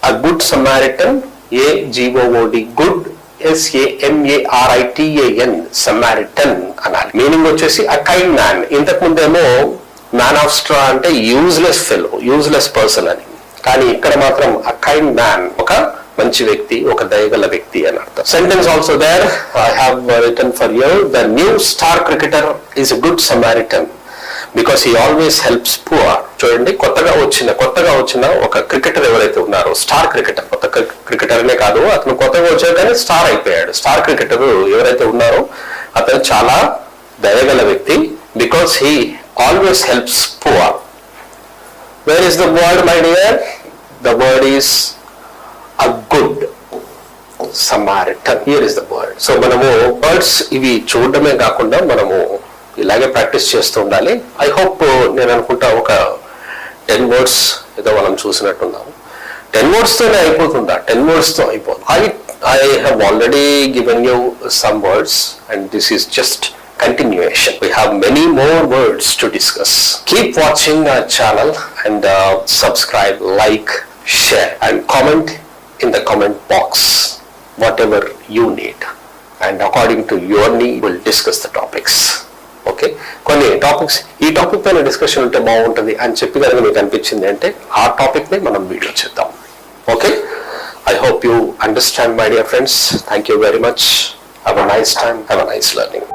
A good Samaritan, A-G-O-O-D, good SAMARITAN, Samaritan అనాలి. Meaning వచ్చేసి a kind man. ఇంతకు ముందేమో మ్యాన్ ఆఫ్ స్ట్రా అంటే యూజ్లెస్ ఫెలో, యూజ్లెస్ పర్సన్ అని. కానీ ఇక్కడ మాత్రం a kind man, ఒక మంచి వ్యక్తి, ఒక దయగల వ్యక్తి అని అర్థం. Sentence also there I have written for you. The new star cricketer is a good Samaritan because he always helps poor. చూడండి, కొత్తగా వచ్చిన ఒక క్రికెటర్ ఎవరైతే ఉన్నారో, స్టార్ క్రికెటర్, కొత్త క్రికెటర్నే కాదు, అతను కొత్తగా వచ్చాడు కానీ స్టార్ అయిపోయాడు. స్టార్ క్రికెటర్ ఎవరైతే ఉన్నారో అతను చాలా దయగల వ్యక్తి. Because he always helps poor. Where is the word my dear? The word is a good Samaritan. Here is the word. So మనము వర్డ్స్ ఇవి చూడడమే కాకుండా మనము ఇలాగే ప్రాక్టీస్ చేస్తూ ఉండాలి. ఐ హోప్ నేను అనుకుంటా ఒక 10 words ఏదో మనం చూసినట్టున్నాము. 10 words తోనే అయిపోతుందా? 10 words తో అయిపోతుంది. I have already given you some words and this is just continuation. We have many more words to discuss. Keep watching our channel and subscribe, like, share and comment in the comment box whatever you need, and according to your need we'll discuss the topics. Okay, కొన్ని topics ఈ topic పైన discussion ఉంటే బాగుంటుంది అని చెప్పి కనుక మీకు అనిపించింది అంటే ఆ టాపిక్ ని మనం వీడియో చేద్దాం. Okay, I hope you understand, my dear friends. Thank you very much. Have a nice time. Have a nice learning.